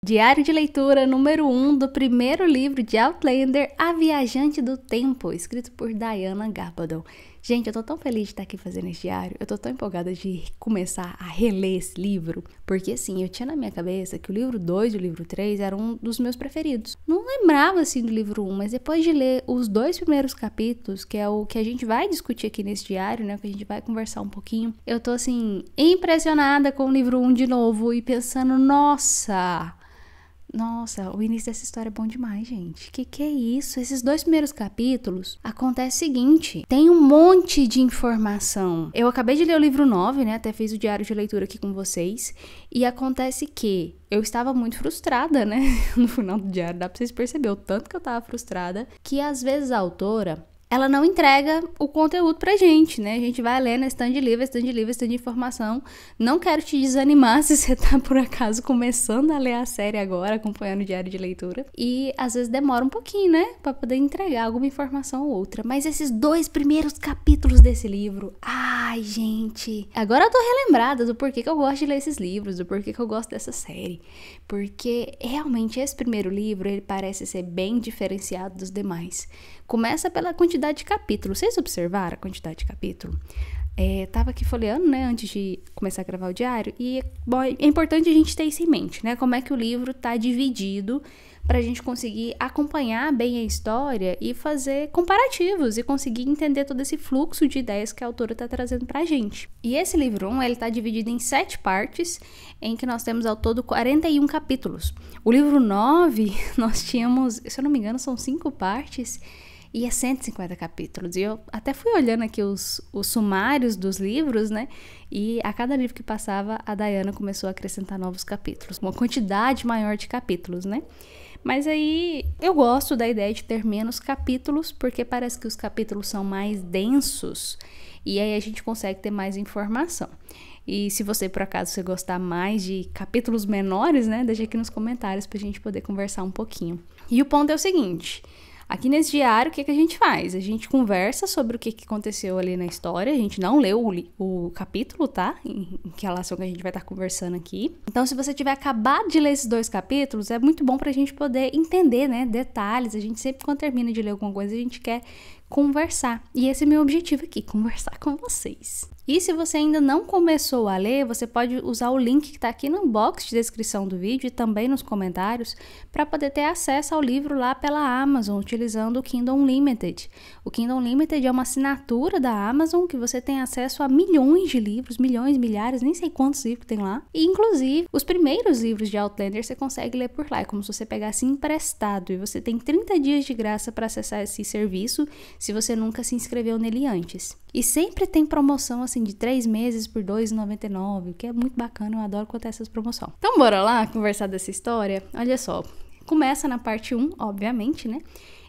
Diário de leitura número 1 do primeiro livro de Outlander, A Viajante do Tempo, escrito por Diana Gabaldon. Gente, eu tô tão feliz de estar aqui fazendo esse diário, eu tô tão empolgada de começar a reler esse livro, porque assim, eu tinha na minha cabeça que o livro 2 e o livro 3 eram um dos meus preferidos. Não lembrava assim do livro 1, mas depois de ler os 2 primeiros capítulos, que é o que a gente vai discutir aqui nesse diário, né, que a gente vai conversar um pouquinho, eu tô assim, impressionada com o livro 1 de novo e pensando, nossa, o início dessa história é bom demais, gente. Que é isso? Esses 2 primeiros capítulos, acontece o seguinte, tem um monte de informação. Eu acabei de ler o livro 9, né? Até fiz o diário de leitura aqui com vocês. E acontece que eu estava muito frustrada, né? No final do diário, dá pra vocês perceberem o tanto que eu tava frustrada, que às vezes a autora, ela não entrega o conteúdo pra gente, né? A gente vai lendo stand de livro, stand de informação. Não quero te desanimar se você tá, por acaso, começando a ler a série agora, acompanhando o diário de leitura. E, às vezes, demora um pouquinho, né? Pra poder entregar alguma informação ou outra. Mas esses 2 primeiros capítulos desse livro... Ai, gente... Agora eu tô relembrada do porquê que eu gosto de ler esses livros, do porquê que eu gosto dessa série. Porque, realmente, esse primeiro livro, ele parece ser bem diferenciado dos demais. Começa pela quantidade de capítulos. Vocês observaram a quantidade de capítulo? Tava aqui folheando, né, antes de começar a gravar o diário, e bom, é importante a gente ter isso em mente, né, como é que o livro tá dividido pra gente conseguir acompanhar bem a história e fazer comparativos e conseguir entender todo esse fluxo de ideias que a autora tá trazendo pra gente. E esse livro 1, ele tá dividido em 7 partes, em que nós temos ao todo 41 capítulos. O livro 9, nós tínhamos, se eu não me engano, são 5 partes, e é 150 capítulos. E eu até fui olhando aqui os sumários dos livros, né? E a cada livro que passava, a Diana começou a acrescentar novos capítulos. Uma quantidade maior de capítulos, né? Mas aí eu gosto da ideia de ter menos capítulos, porque parece que os capítulos são mais densos. E aí a gente consegue ter mais informação. E se você, por acaso, você gostar mais de capítulos menores, né? Deixa aqui nos comentários pra gente poder conversar um pouquinho. E o ponto é o seguinte... Aqui nesse diário, o que a gente faz? A gente conversa sobre o que aconteceu ali na história. A gente não leu o capítulo, tá? Em relação ao que a gente vai estar conversando aqui. Então, se você tiver acabado de ler esses 2 capítulos, é muito bom pra gente poder entender, né? Detalhes. A gente sempre, quando termina de ler alguma coisa, a gente quer conversar. E esse é meu objetivo aqui, conversar com vocês. E se você ainda não começou a ler, você pode usar o link que está aqui no box de descrição do vídeo e também nos comentários para poder ter acesso ao livro lá pela Amazon, utilizando o Kindle Unlimited. O Kindle Unlimited é uma assinatura da Amazon que você tem acesso a milhões de livros, milhões, milhares, nem sei quantos livros tem lá. E, inclusive, os primeiros livros de Outlander você consegue ler por lá. É como se você pegasse emprestado e você tem 30 dias de graça para acessar esse serviço se você nunca se inscreveu nele antes. E sempre tem promoção assim de 3 meses por R$ 2,99, o que é muito bacana, eu adoro quando tem essas promoções. Então bora lá conversar dessa história? Olha só, começa na parte 1, obviamente, né?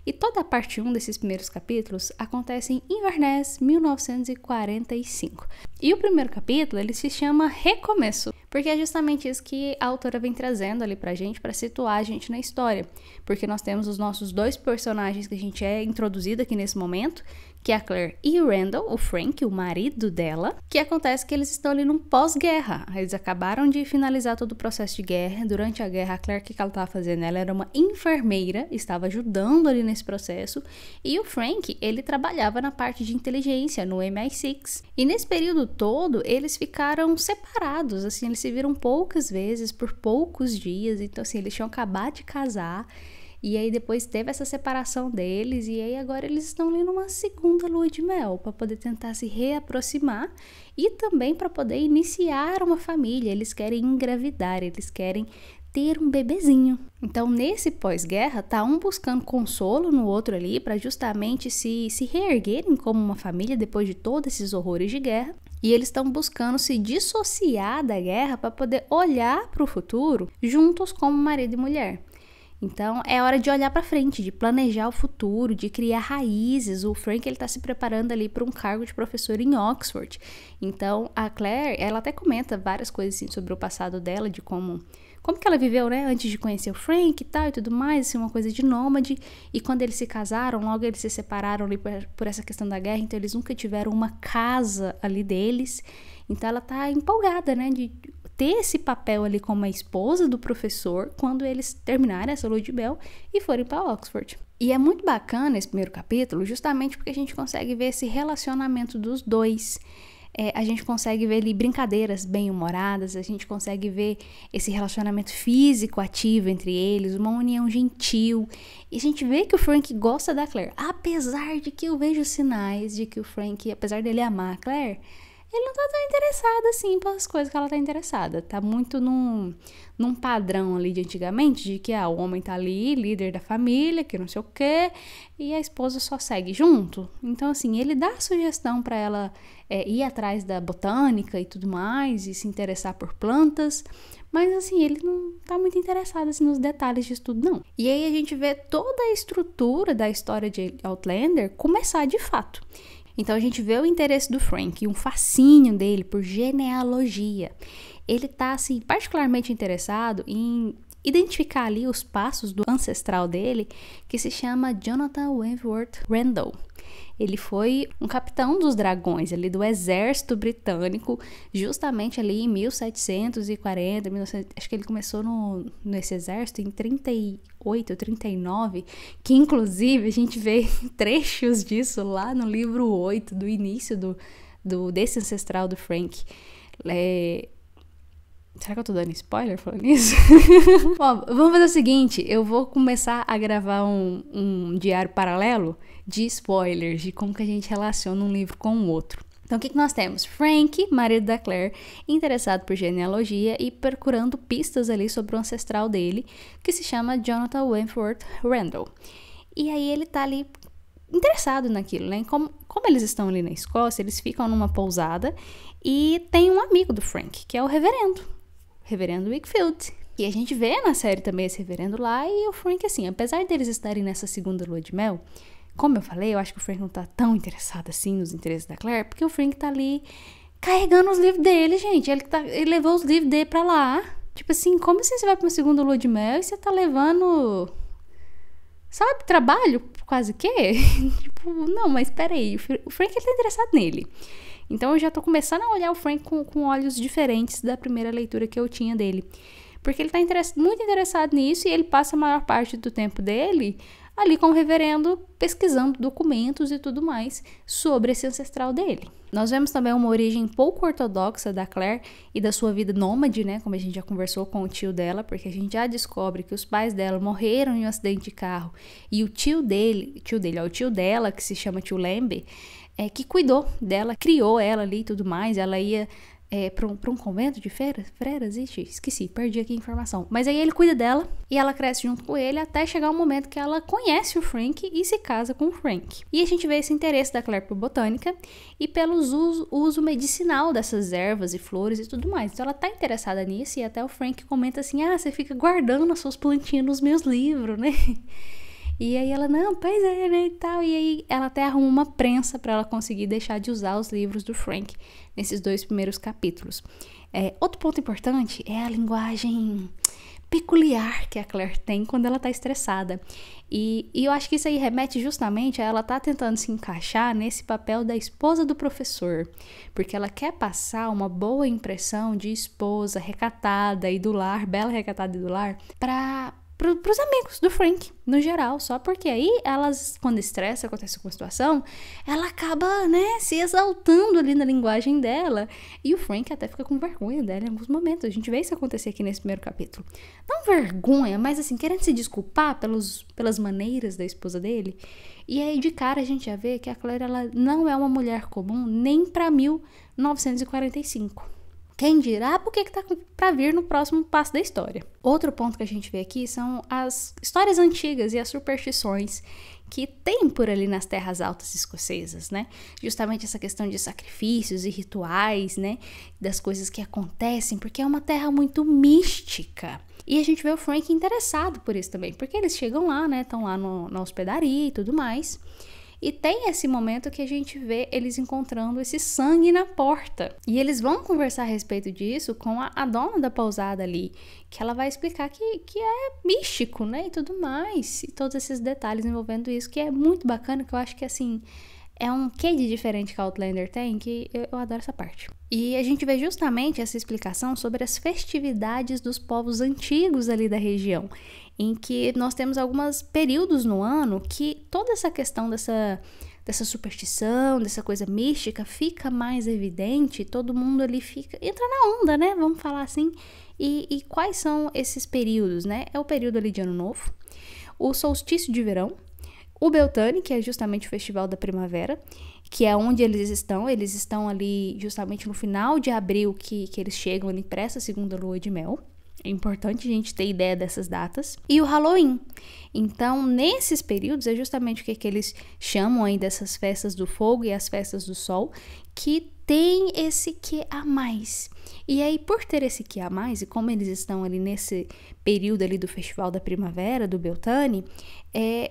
E toda a parte 1 desses primeiros capítulos acontece em Inverness, 1945. E o primeiro capítulo, ele se chama Recomeço, porque é justamente isso que a autora vem trazendo ali pra gente, pra situar a gente na história. Porque nós temos os nossos 2 personagens que a gente é introduzido aqui nesse momento, que é a Claire e o Randall, o Frank, o marido dela, que acontece que eles estão ali num pós-guerra. Eles acabaram de finalizar todo o processo de guerra. Durante a guerra, a Claire, o que ela estava fazendo? Ela era uma enfermeira, estava ajudando ali nesse processo, e o Frank, ele trabalhava na parte de inteligência, no MI6. E nesse período todo, eles ficaram separados, assim, eles se viram poucas vezes, por poucos dias, então assim, eles tinham acabado de casar, e aí depois teve essa separação deles, e aí agora eles estão ali numa segunda lua de mel, para poder tentar se reaproximar, e também para poder iniciar uma família. Eles querem engravidar, eles querem ter um bebezinho. Então, nesse pós-guerra, tá um buscando consolo no outro ali, para justamente se reerguerem como uma família depois de todos esses horrores de guerra. E eles estão buscando se dissociar da guerra para poder olhar para o futuro juntos como marido e mulher. Então, é hora de olhar para frente, de planejar o futuro, de criar raízes. O Frank, ele tá se preparando ali para um cargo de professor em Oxford. Então, a Claire, ela até comenta várias coisas assim, sobre o passado dela, de como que ela viveu, né, antes de conhecer o Frank e tal e tudo mais, assim, uma coisa de nômade. E quando eles se casaram, logo eles se separaram ali por essa questão da guerra, então eles nunca tiveram uma casa ali deles. Então ela tá empolgada, né, de ter esse papel ali como a esposa do professor quando eles terminarem essa lua de mel e forem para Oxford. E é muito bacana esse primeiro capítulo, justamente porque a gente consegue ver esse relacionamento dos dois. A gente consegue ver ali brincadeiras bem-humoradas, a gente consegue ver esse relacionamento físico ativo entre eles, uma união gentil. E a gente vê que o Frank gosta da Claire, apesar de que eu vejo sinais de que o Frank, apesar dele amar a Claire, ele não tá tão interessado assim pelas coisas que ela tá interessada. Tá muito num padrão ali de antigamente, de que o homem tá ali, líder da família, que não sei o quê, e a esposa só segue junto. Então, assim, ele dá sugestão pra ela ir atrás da botânica e tudo mais, e se interessar por plantas, mas, assim, ele não tá muito interessado assim, nos detalhes disso tudo, não. E aí a gente vê toda a estrutura da história de Outlander começar de fato. Então a gente vê o interesse do Frank, um fascínio dele por genealogia. Ele tá, assim, particularmente interessado em identificar ali os passos do ancestral dele, que se chama Jonathan Wentworth Randall. Ele foi um capitão dos dragões ali do exército britânico, justamente ali em 1740, 1900, acho que ele começou nesse exército em 38, 39, que inclusive a gente vê trechos disso lá no livro 8, do início desse ancestral do Frank. Será que eu tô dando spoiler falando isso? Bom, vamos fazer o seguinte, eu vou começar a gravar um diário paralelo de spoilers, de como que a gente relaciona um livro com o outro. Então, o que nós temos? Frank, marido da Claire, interessado por genealogia e procurando pistas ali sobre o ancestral dele, que se chama Jonathan Wentworth Randall. E aí ele tá ali interessado naquilo, né? Como eles estão ali na Escócia, eles ficam numa pousada e tem um amigo do Frank, que é o Reverendo Wakefield. E a gente vê na série também esse reverendo lá e o Frank, assim, apesar deles estarem nessa segunda lua de mel, como eu falei, eu acho que o Frank não tá tão interessado assim nos interesses da Claire, porque o Frank tá ali carregando os livros dele, gente. Ele levou os livros dele pra lá. Tipo assim, como assim você vai pra uma segunda lua de mel e você tá levando, sabe, trabalho? Quase que? Tipo, não, mas peraí, o Frank ele tá interessado nele. Então eu já tô começando a olhar o Frank com olhos diferentes da primeira leitura que eu tinha dele. Porque ele tá muito interessado nisso e ele passa a maior parte do tempo dele ali com o reverendo pesquisando documentos e tudo mais sobre esse ancestral dele. Nós vemos também uma origem pouco ortodoxa da Claire e da sua vida nômade, né? Como a gente já conversou com o tio dela, porque a gente já descobre que os pais dela morreram em um acidente de carro e o tio dela, que se chama tio Lambe, que cuidou dela, criou ela ali e tudo mais. Ela ia para um convento de freiras, esqueci, perdi aqui a informação. Mas aí ele cuida dela e ela cresce junto com ele até chegar um momento que ela conhece o Frank e se casa com o Frank. E a gente vê esse interesse da Claire por botânica e pelo uso medicinal dessas ervas e flores e tudo mais. Então ela tá interessada nisso e até o Frank comenta assim, você fica guardando as suas plantinhas nos meus livros, né? E aí ela, não, pois é, né, e tal. E aí ela até arruma uma prensa para ela conseguir deixar de usar os livros do Frank nesses 2 primeiros capítulos. Outro ponto importante é a linguagem peculiar que a Claire tem quando ela tá estressada. E eu acho que isso aí remete justamente a ela tá tentando se encaixar nesse papel da esposa do professor. Porque ela quer passar uma boa impressão de esposa recatada e do lar, bela recatada e do lar, pros amigos do Frank, no geral, só porque aí elas, quando estressa, acontece alguma situação, ela acaba, né, se exaltando ali na linguagem dela, e o Frank até fica com vergonha dela em alguns momentos. A gente vê isso acontecer aqui nesse primeiro capítulo. Não vergonha, mas assim, querendo se desculpar pelas maneiras da esposa dele. E aí, de cara, a gente já vê que a Claire, ela não é uma mulher comum nem pra 1945. Quem dirá porque que tá pra vir no próximo passo da história. Outro ponto que a gente vê aqui são as histórias antigas e as superstições que tem por ali nas terras altas escocesas, né? Justamente essa questão de sacrifícios e rituais, né? Das coisas que acontecem, porque é uma terra muito mística. E a gente vê o Frank interessado por isso também, porque eles chegam lá, né? Estão lá na hospedaria e tudo mais. E tem esse momento que a gente vê eles encontrando esse sangue na porta. E eles vão conversar a respeito disso com a dona da pousada ali, que ela vai explicar que é místico, né? E tudo mais. E todos esses detalhes envolvendo isso, que é muito bacana, que eu acho que, assim, É um quê de diferente que a Outlander tem, que eu adoro essa parte. E a gente vê justamente essa explicação sobre as festividades dos povos antigos ali da região, em que nós temos alguns períodos no ano que toda essa questão dessa superstição, dessa coisa mística fica mais evidente, todo mundo ali entra na onda, né? Vamos falar assim. E quais são esses períodos, né? É o período ali de Ano Novo, o solstício de verão, o Beltane, que é justamente o festival da primavera, que é onde eles estão ali justamente no final de abril que eles chegam ali para essa segunda lua de mel. É importante a gente ter ideia dessas datas. E o Halloween. Então, nesses períodos, é justamente o que eles chamam aí dessas festas do fogo e as festas do sol, que tem esse quê a mais. E aí, por ter esse quê a mais, e como eles estão ali nesse período ali do festival da primavera, do Beltane,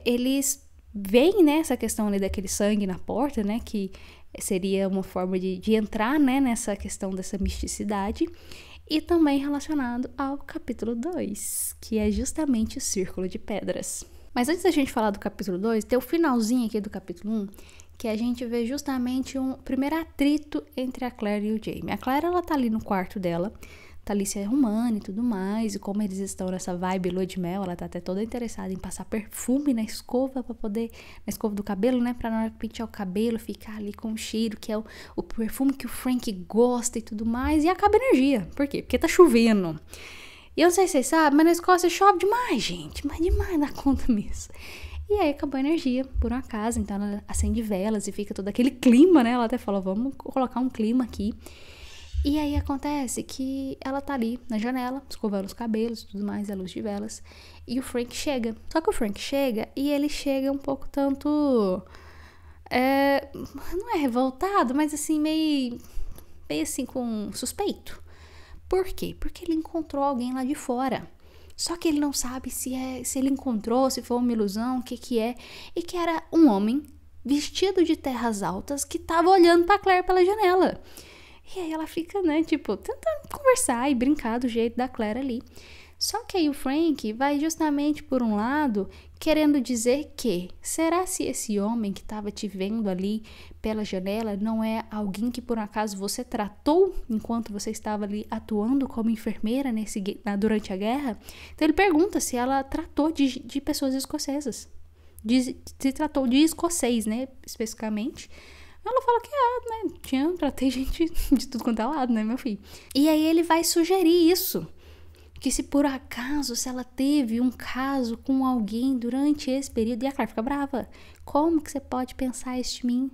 eles veem, né, essa questão ali daquele sangue na porta, né, que seria uma forma de entrar, né, nessa questão dessa misticidade. E também relacionado ao capítulo 2, que é justamente o Círculo de Pedras. Mas antes da gente falar do capítulo 2, tem o finalzinho aqui do capítulo 1, que a gente vê justamente um primeiro atrito entre a Claire e o Jamie. A Claire, ela tá ali no quarto dela, tá ali se arrumando e tudo mais, e como eles estão nessa vibe lua de mel, ela tá até toda interessada em passar perfume na escova pra poder, na escova do cabelo, né, pra na hora que pentear o cabelo ficar ali com o cheiro, que é o perfume que o Frank gosta e tudo mais, e acaba a energia. Por quê? Porque tá chovendo. E eu não sei se vocês sabem, mas na Escócia chove demais, gente, mas demais na conta mesmo. E aí acabou a energia, por um acaso, então ela acende velas e fica todo aquele clima, né, ela até falou, vamos colocar um clima aqui. E aí acontece que ela tá ali na janela, escovando os cabelos e tudo mais, à luz de velas. E o Frank chega. Só que o Frank chega e ele chega um pouco tanto... não é revoltado, mas assim, meio assim com suspeito. Por quê? Porque ele encontrou alguém lá de fora. Só que ele não sabe se ele encontrou, se foi uma ilusão, o que é. E que era um homem vestido de terras altas que tava olhando pra Claire pela janela. E aí ela fica, né, tipo, tentando conversar e brincar do jeito da Claire ali. Só que aí o Frank vai justamente por um lado querendo dizer que, será se esse homem que estava te vendo ali pela janela não é alguém que por acaso você tratou enquanto você estava ali atuando como enfermeira durante a guerra? Então ele pergunta se ela tratou de pessoas escocesas. Se tratou de escocês, né, especificamente. Ela fala que né, tratei gente de tudo quanto é lado, né, meu filho? E aí ele vai sugerir isso, que se por acaso, se ela teve um caso com alguém durante esse período, e a Claire fica brava, como que você pode pensar isso de mim?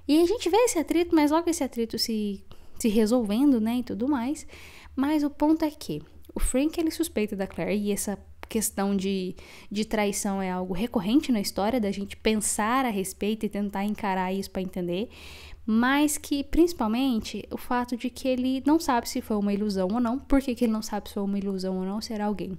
E aí a gente vê esse atrito, mas logo esse atrito se resolvendo, né, e tudo mais, mas o ponto é que o Frank, ele suspeita da Claire, e essa questão de traição é algo recorrente na história, da gente pensar a respeito e tentar encarar isso para entender, mas que principalmente o fato de que ele não sabe se foi uma ilusão ou não. Por que ele não sabe se foi uma ilusão ou não, se era alguém?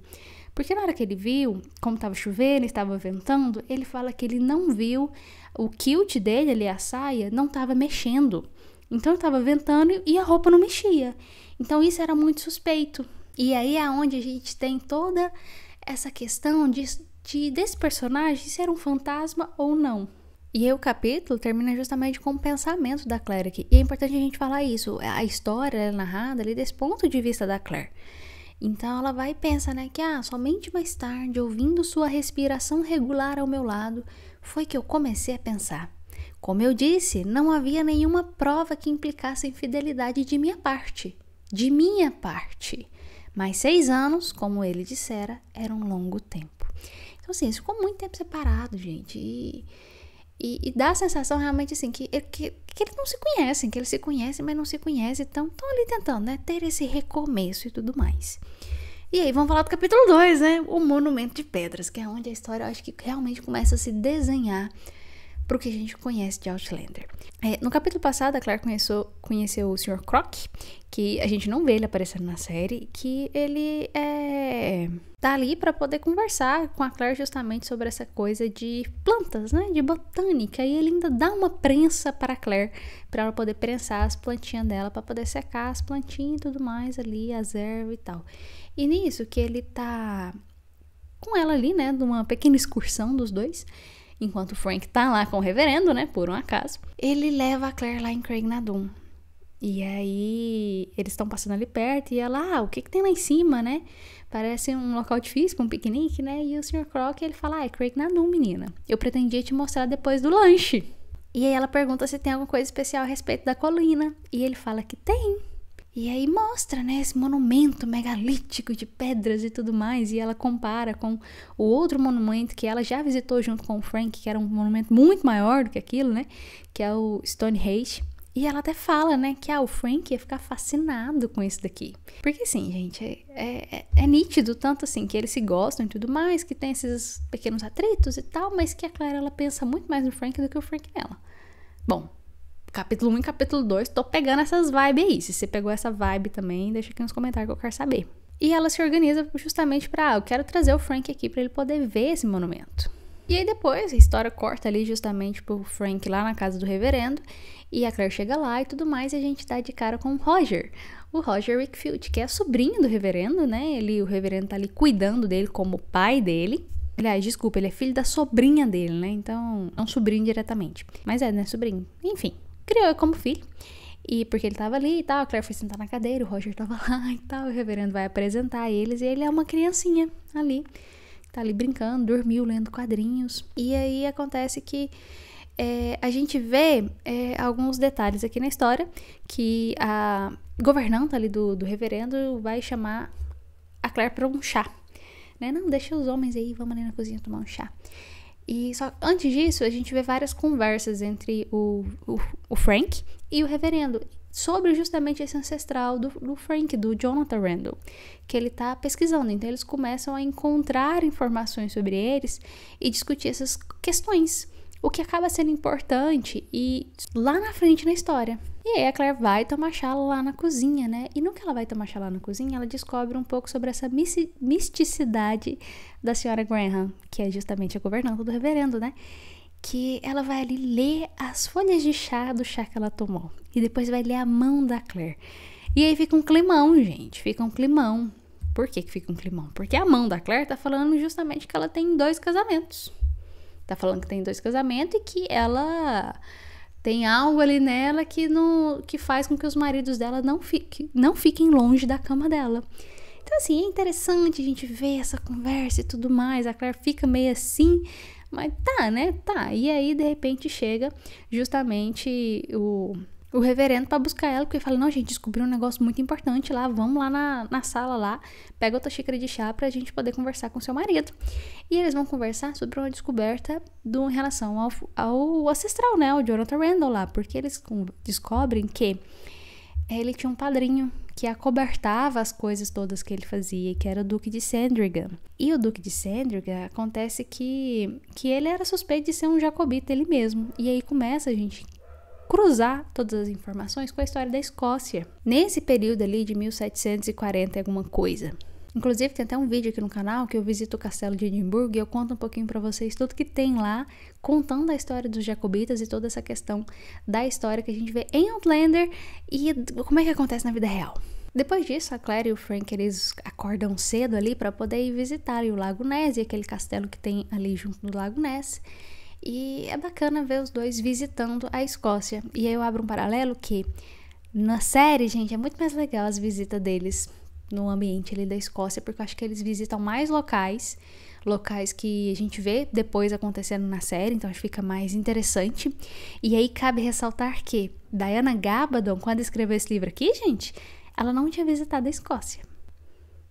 Porque na hora que ele viu, como estava chovendo, estava ventando, ele fala que ele não viu o kilt dele, ali a saia, não estava mexendo. Então estava ventando e a roupa não mexia. Então isso era muito suspeito. E aí é onde a gente tem toda essa questão desse personagem ser um fantasma ou não. E aí o capítulo termina justamente com o pensamento da Claire aqui. E é importante a gente falar isso. A história é narrada ali desse ponto de vista da Claire. Então ela vai e pensa, né, que somente mais tarde, ouvindo sua respiração regular ao meu lado, foi que eu comecei a pensar. Como eu disse, não havia nenhuma prova que implicasse infidelidade de minha parte. De minha parte. Mas 6 anos, como ele dissera, era um longo tempo. Então, assim, eles ficam muito tempo separados, gente. E dá a sensação realmente, assim, que eles não se conhecem, que eles se conhecem, mas não se conhecem. Então, estão ali tentando, né, ter esse recomeço e tudo mais. E aí, vamos falar do capítulo 2, né? O Monumento de Pedras, que é onde a história, eu acho que realmente começa a se desenhar pro que a gente conhece de Outlander. No capítulo passado, a Claire conheceu o Sr. Croc, que a gente não vê ele aparecendo na série, que ele tá ali para poder conversar com a Claire justamente sobre essa coisa de plantas, né, de botânica, e ele ainda dá uma prensa para a Claire, para ela poder prensar as plantinhas dela, para poder secar as plantinhas e tudo mais ali, as ervas e tal. E nisso que ele tá com ela ali, né, numa pequena excursão dos dois, enquanto o Frank tá lá com o reverendo, né, por um acaso, ele leva a Claire lá em Craig Nardum. E aí, eles estão passando ali perto e ela, o que tem lá em cima, né? Parece um local difícil pra um piquenique, né? E o Sr. Croc, ele fala, é Craig Nardum, menina. Eu pretendia te mostrar depois do lanche. E aí ela pergunta se tem alguma coisa especial a respeito da colina. E ele fala que tem. E aí mostra, né, esse monumento megalítico de pedras e tudo mais. E ela compara com o outro monumento que ela já visitou junto com o Frank, que era um monumento muito maior do que aquilo, né? Que é o Stonehenge. E ela até fala, né, que o Frank ia ficar fascinado com isso daqui. Porque assim, gente, é nítido tanto assim que eles se gostam e tudo mais, que tem esses pequenos atritos e tal, mas que a Claire, ela pensa muito mais no Frank do que o Frank nela. Bom, capítulo 1 e capítulo 2, tô pegando essas vibes aí. Se você pegou essa vibe também, deixa aqui nos comentários que eu quero saber. E ela se organiza justamente pra, eu quero trazer o Frank aqui pra ele poder ver esse monumento. E aí depois a história corta ali justamente pro Frank lá na casa do reverendo. E a Claire chega lá e tudo mais, e a gente dá de cara com o Roger Wakefield, que é sobrinho do reverendo, né? O reverendo tá ali cuidando dele como pai dele. Aliás, desculpa, ele é filho da sobrinha dele, né? Então, não sobrinho diretamente. Mas né, sobrinho. Enfim, criou ele como filho. E porque ele tava ali e tal, a Claire foi sentar na cadeira, o Roger tava lá e tal, o reverendo vai apresentar eles, e ele é uma criancinha ali. Tá ali brincando, dormiu, lendo quadrinhos. E aí acontece que a gente vê alguns detalhes aqui na história, que a governanta ali do reverendo vai chamar a Claire para um chá. Né? Não, deixa os homens aí, vamos ali na cozinha tomar um chá. E só antes disso, a gente vê várias conversas entre o Frank e o reverendo, sobre justamente esse ancestral do Frank, do Jonathan Randall, que ele tá pesquisando. Então eles começam a encontrar informações sobre eles e discutir essas questões, o que acaba sendo importante e lá na frente na história. E aí a Claire vai tomar chá lá na cozinha, né? E no que ela vai tomar chá lá na cozinha, ela descobre um pouco sobre essa misticidade da senhora Graham, que é justamente a governanta do reverendo, né? Que ela vai ali ler as folhas de chá do chá que ela tomou. E depois vai ler a mão da Claire. E aí fica um climão, gente. Fica um climão. Por que fica um climão? Porque a mão da Claire tá falando justamente que ela tem 2 casamentos. Tá falando que tem 2 casamentos e que ela tem algo ali nela que faz com que os maridos dela não fiquem longe da cama dela. Então, assim, é interessante a gente ver essa conversa e tudo mais. A Claire fica meio assim, mas tá, né? Tá. E aí, de repente, chega justamente o reverendo pra buscar ela, porque ele fala, não, gente, descobri um negócio muito importante lá, vamos lá na sala lá, pega outra xícara de chá pra gente poder conversar com seu marido. E eles vão conversar sobre uma descoberta em relação ao ancestral, né, o Jonathan Randall lá, porque eles descobrem que ele tinha um padrinho que acobertava as coisas todas que ele fazia, que era o Duque de Sandringham. E o Duque de Sandringham, acontece que ele era suspeito de ser um jacobita ele mesmo. E aí começa a gente cruzar todas as informações com a história da Escócia. Nesse período ali de 1740 e alguma coisa. Inclusive tem até um vídeo aqui no canal que eu visito o castelo de Edimburgo e eu conto um pouquinho pra vocês tudo que tem lá, contando a história dos jacobitas e toda essa questão da história que a gente vê em Outlander e como é que acontece na vida real. Depois disso, a Claire e o Frank, eles acordam cedo ali pra poder ir visitar o Lago Ness e aquele castelo que tem ali junto do Lago Ness. E é bacana ver os dois visitando a Escócia. E aí eu abro um paralelo que na série, gente, é muito mais legal as visitas deles no ambiente ali da Escócia, porque eu acho que eles visitam mais locais que a gente vê depois acontecendo na série, então acho que fica mais interessante. E aí cabe ressaltar que Diana Gabaldon, quando escreveu esse livro aqui, gente, ela não tinha visitado a Escócia.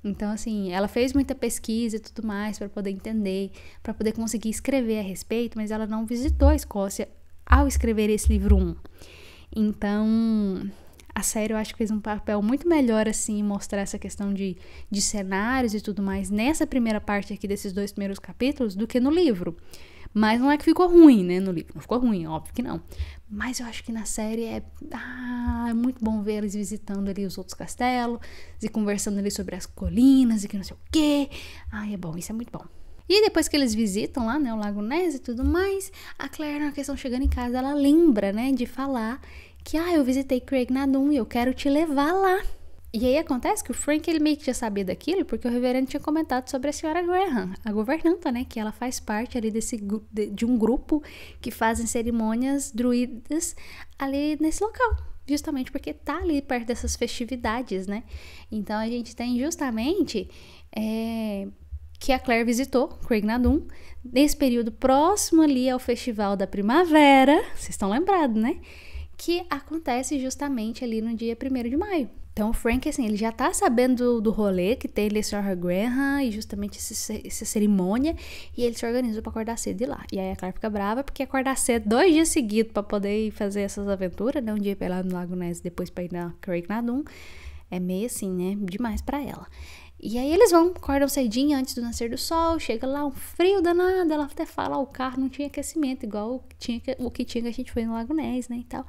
Então, assim, ela fez muita pesquisa e tudo mais para poder entender, para poder conseguir escrever a respeito, mas ela não visitou a Escócia ao escrever esse livro 1. Então, a série eu acho que fez um papel muito melhor, assim, mostrar essa questão de cenários e tudo mais nessa primeira parte aqui desses 2 primeiros capítulos do que no livro. Mas não é que ficou ruim, né, no livro. Não ficou ruim, óbvio que não. Mas eu acho que na série é muito bom ver eles visitando ali os outros castelos e conversando ali sobre as colinas e que não sei o quê. É bom, isso é muito bom. E depois que eles visitam lá, né, o Lago Ness e tudo mais, a Claire, na questão chegando em casa, ela lembra, né, de falar que, eu visitei Craig Nardum e eu quero te levar lá. E aí acontece que o Frank, ele meio que já sabia daquilo, porque o reverendo tinha comentado sobre a senhora Graham, a governanta, né? Que ela faz parte ali de um grupo que fazem cerimônias druidas ali nesse local. Justamente porque tá ali perto dessas festividades, né? Então a gente tem justamente que a Claire visitou Craig na Dun nesse período próximo ali ao Festival da Primavera, vocês estão lembrados, né? Que acontece justamente ali no dia 1º de maio. Então o Frank, assim, ele já tá sabendo do rolê que tem ali a Sra. Graham e justamente essa cerimônia, e ele se organiza pra acordar cedo e ir lá. E aí a Claire fica brava porque acordar cedo 2 dias seguidos pra poder fazer essas aventuras, né? Um dia pra ir lá no Lago Ness, depois pra ir na Craig na Dun, é meio assim, né? Demais pra ela. E aí eles acordam cedinho antes do nascer do sol, chega lá um frio danado, ela até fala, o carro não tinha aquecimento, igual o que tinha que a gente foi no Lago Ness, né, e tal.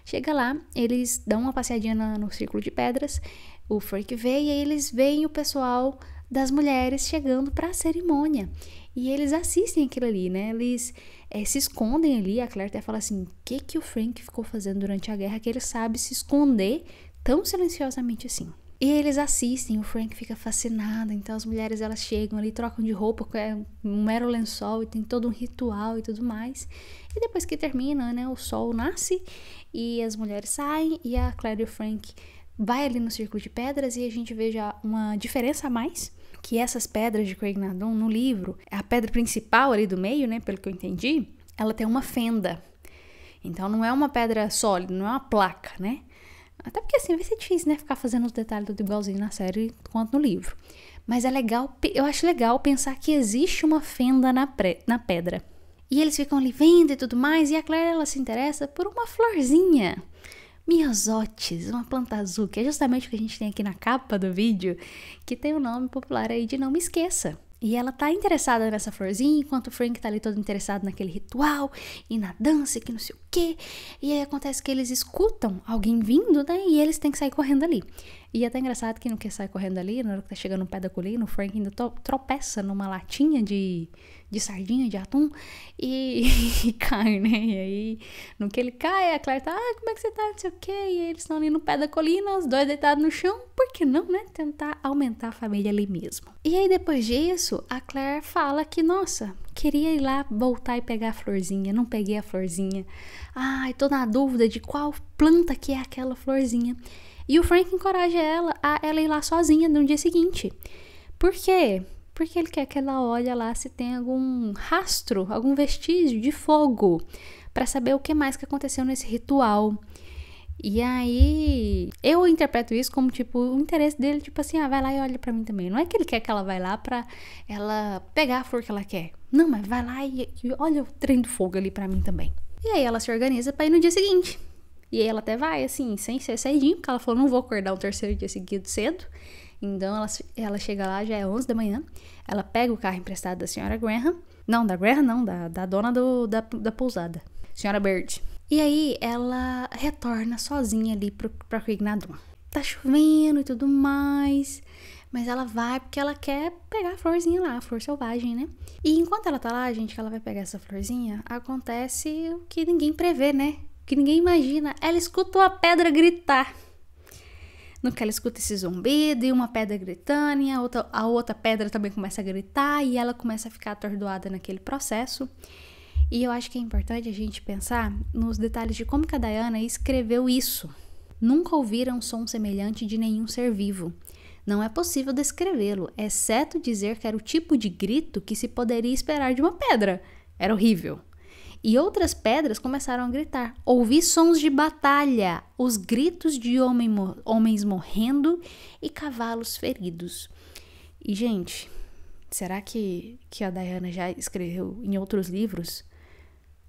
Chega lá, eles dão uma passeadinha no Círculo de Pedras, o Frank vê e aí eles veem o pessoal das mulheres chegando pra cerimônia. E eles assistem aquilo ali, né, eles se escondem ali, a Claire até fala assim, o que o Frank ficou fazendo durante a guerra que ele sabe se esconder tão silenciosamente assim. E eles assistem, o Frank fica fascinado, então as mulheres elas chegam ali, trocam de roupa, é um mero lençol e tem todo um ritual e tudo mais. E depois que termina, né, o sol nasce e as mulheres saem e a Claire e o Frank vai ali no Círculo de Pedras e a gente vê já uma diferença a mais, que essas pedras de Craig na Dun no livro, a pedra principal ali do meio, né, pelo que eu entendi, ela tem uma fenda. Então não é uma pedra sólida, não é uma placa, né? Até porque assim vai ser difícil, né, ficar fazendo os detalhes tudo igualzinho na série quanto no livro. Mas é legal, eu acho legal pensar que existe uma fenda na pedra. E eles ficam ali vendo e tudo mais, e a Claire ela se interessa por uma florzinha. Miosotis, uma planta azul, que é justamente o que a gente tem aqui na capa do vídeo, que tem o nome popular aí de Não Me Esqueça. E ela tá interessada nessa florzinha, enquanto o Frank tá ali todo interessado naquele ritual e na dança, que não sei o quê. E aí acontece que eles escutam alguém vindo, né? E eles têm que sair correndo ali. E é até engraçado que não quer sair correndo ali, na hora que tá chegando no pé da colina, o Frank ainda tropeça numa latinha de sardinha, de atum, e cai, né? E aí, no que ele cai, a Claire tá, como é que você tá, não sei o quê. E eles estão ali no pé da colina, os dois deitados no chão, por que não, né? Tentar aumentar a família ali mesmo. E aí, depois disso, a Claire fala que, nossa, queria ir lá, voltar e pegar a florzinha, não peguei a florzinha. Ai, tô na dúvida de qual planta que é aquela florzinha. E o Frank encoraja ela a ela ir lá sozinha no dia seguinte. Por quê? Porque ele quer que ela olhe lá se tem algum rastro, algum vestígio de fogo, para saber o que mais que aconteceu nesse ritual. E aí, eu interpreto isso como, tipo, o interesse dele, tipo assim, vai lá e olha pra mim também. Não é que ele quer que ela vá lá pra ela pegar a flor que ela quer. Não, mas vai lá e olha o trem do fogo ali pra mim também. E aí ela se organiza pra ir no dia seguinte. E aí ela até vai, assim, sem ser cedinho, porque ela falou, não vou acordar um terceiro dia seguido cedo. Então ela chega lá, já é 11 da manhã, ela pega o carro emprestado da senhora Graham, não, da Graham não, da dona da pousada, senhora Bird. E aí ela retorna sozinha ali pra Craig na Dun. Tá chovendo e tudo mais, mas ela vai porque ela quer pegar a florzinha lá, a flor selvagem, né? E enquanto ela tá lá, gente, que ela vai pegar essa florzinha, acontece o que ninguém prevê, né? O que ninguém imagina. Ela escutou a pedra gritar. No que ela escuta esse zumbido e uma pedra gritando e a outra pedra também começa a gritar e ela começa a ficar atordoada naquele processo. E eu acho que é importante a gente pensar nos detalhes de como que a Diana escreveu isso. Nunca ouviram um som semelhante de nenhum ser vivo. Não é possível descrevê-lo, exceto dizer que era o tipo de grito que se poderia esperar de uma pedra. Era horrível. E outras pedras começaram a gritar. Ouvi sons de batalha, os gritos de homens morrendo e cavalos feridos. E, gente, será que a Diana já escreveu em outros livros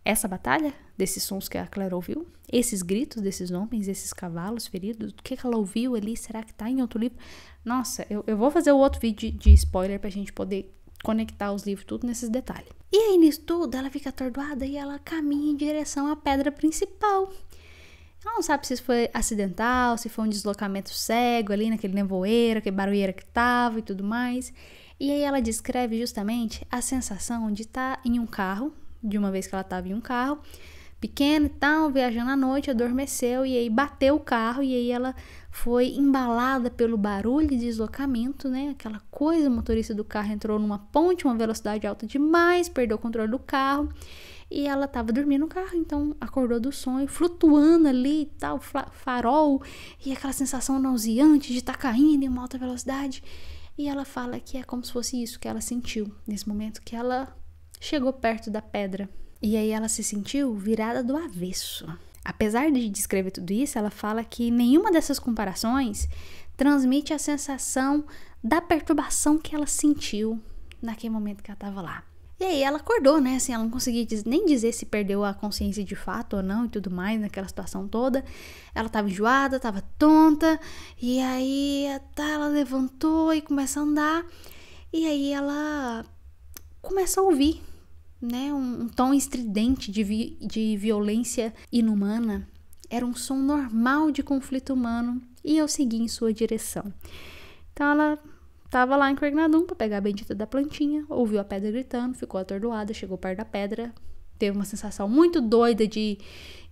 essa batalha? Desses sons que a Claire ouviu? Esses gritos desses homens, esses cavalos feridos? O que ela ouviu ali? Será que tá em outro livro? Nossa, eu vou fazer o outro vídeo de spoiler pra gente poder conectar os livros tudo nesses detalhes. E aí, nisso tudo, ela fica atordoada e ela caminha em direção à pedra principal. Ela não sabe se isso foi acidental, se foi um deslocamento cego ali naquele nevoeiro, aquele barulheira que tava e tudo mais. E aí ela descreve justamente a sensação de estar em um carro, de uma vez que ela estava em um carro, pequeno e tal, viajando à noite, adormeceu e aí bateu o carro e aí ela foi embalada pelo barulho de deslocamento, né? Aquela coisa, o motorista do carro entrou numa ponte, uma velocidade alta demais, perdeu o controle do carro e ela tava dormindo no carro, então acordou do sonho, flutuando ali e tal, farol e aquela sensação nauseante de estar caindo em uma alta velocidade. E ela fala que é como se fosse isso que ela sentiu nesse momento que ela chegou perto da pedra. E aí ela se sentiu virada do avesso. Apesar de descrever tudo isso, ela fala que nenhuma dessas comparações transmite a sensação da perturbação que ela sentiu naquele momento que ela estava lá. E aí ela acordou, né? Assim, ela não conseguia nem dizer se perdeu a consciência de fato ou não e tudo mais naquela situação toda. Ela estava enjoada, estava tonta. E aí ela levantou e começa a andar. E aí ela começa a ouvir, né, um tom estridente de violência inumana. Era um som normal de conflito humano e eu segui em sua direção. Então ela estava lá em Craignadoon para pegar a bendita da plantinha, ouviu a pedra gritando, ficou atordoada, chegou perto da pedra, teve uma sensação muito doida de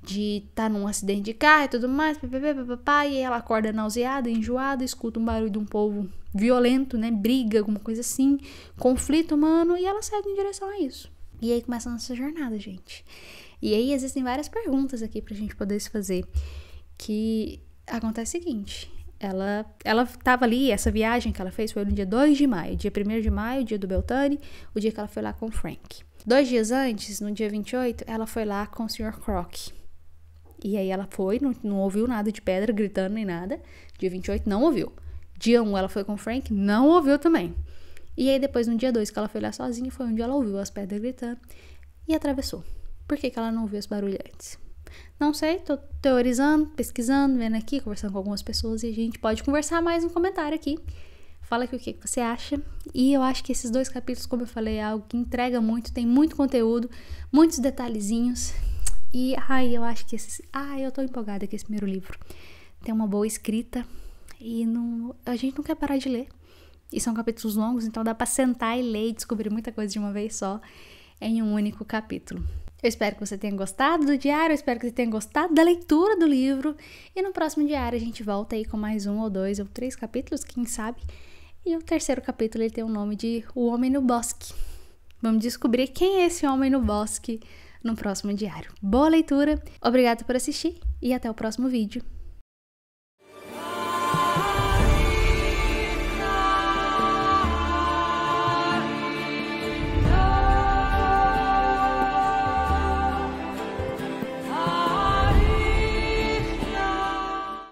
estar num acidente de carro e tudo mais, e ela acorda nauseada, enjoada, escuta um barulho de um povo violento, né, briga, alguma coisa assim, conflito humano, e ela segue em direção a isso. E aí começa a nossa jornada, gente. E aí existem várias perguntas aqui pra gente poder se fazer. Que acontece o seguinte. Ela tava ali, essa viagem que ela fez foi no dia 2 de maio. Dia 1º de maio, dia do Beltane, o dia que ela foi lá com o Frank. 2 dias antes, no dia 28, ela foi lá com o Sr. Croc. E aí ela foi, não ouviu nada de pedra gritando nem nada. Dia 28 não ouviu. Dia 1 ela foi com o Frank, não ouviu também. E aí depois, no dia 2, que ela foi lá sozinha, foi onde ela ouviu as pedras gritando e atravessou. Por que ela não ouviu esse barulho antes? Não sei, tô teorizando, pesquisando, vendo aqui, conversando com algumas pessoas, e a gente pode conversar mais no comentário aqui. Fala aqui o que você acha. E eu acho que esses 2 capítulos, como eu falei, é algo que entrega muito, tem muito conteúdo, muitos detalhezinhos. E eu acho que eu tô empolgada com esse primeiro livro. Tem uma boa escrita e a gente não quer parar de ler. E são capítulos longos, então dá pra sentar e ler e descobrir muita coisa de uma vez só em um único capítulo. Eu espero que você tenha gostado do diário, eu espero que você tenha gostado da leitura do livro. E no próximo diário a gente volta aí com mais 1 ou 2 ou 3 capítulos, quem sabe. E o 3º capítulo ele tem o nome de O Homem no Bosque. Vamos descobrir quem é esse homem no bosque no próximo diário. Boa leitura, obrigada por assistir e até o próximo vídeo.